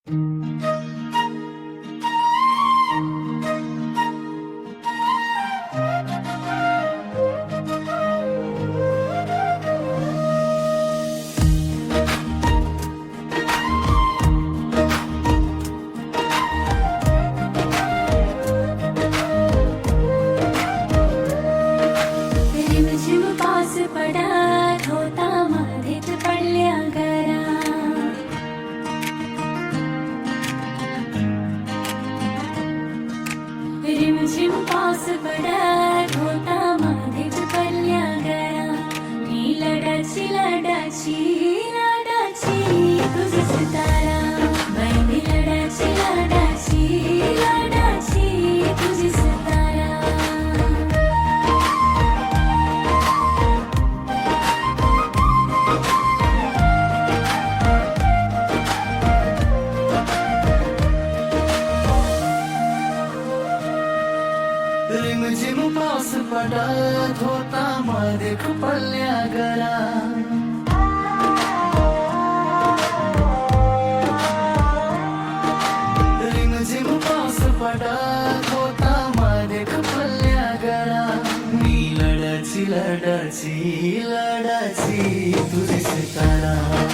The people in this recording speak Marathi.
रिमझिम पाऊस पडत होता मध्येच पडल्या गरा. रिमझिम पाऊस पडत होता मध्येच पडल्या गरा. मी लढाची लढाची लढाची तुझी सितारा. बहिणी लढाची लढाची लढाची तुझी सितारा. रिमझिम पाऊस पडत होता मध्ये पडल्या गरा. रिमझिम पाऊस पडत होता मध्ये पडल्या गरा. मी लढाची लढाची लढाची तुझी सितारा.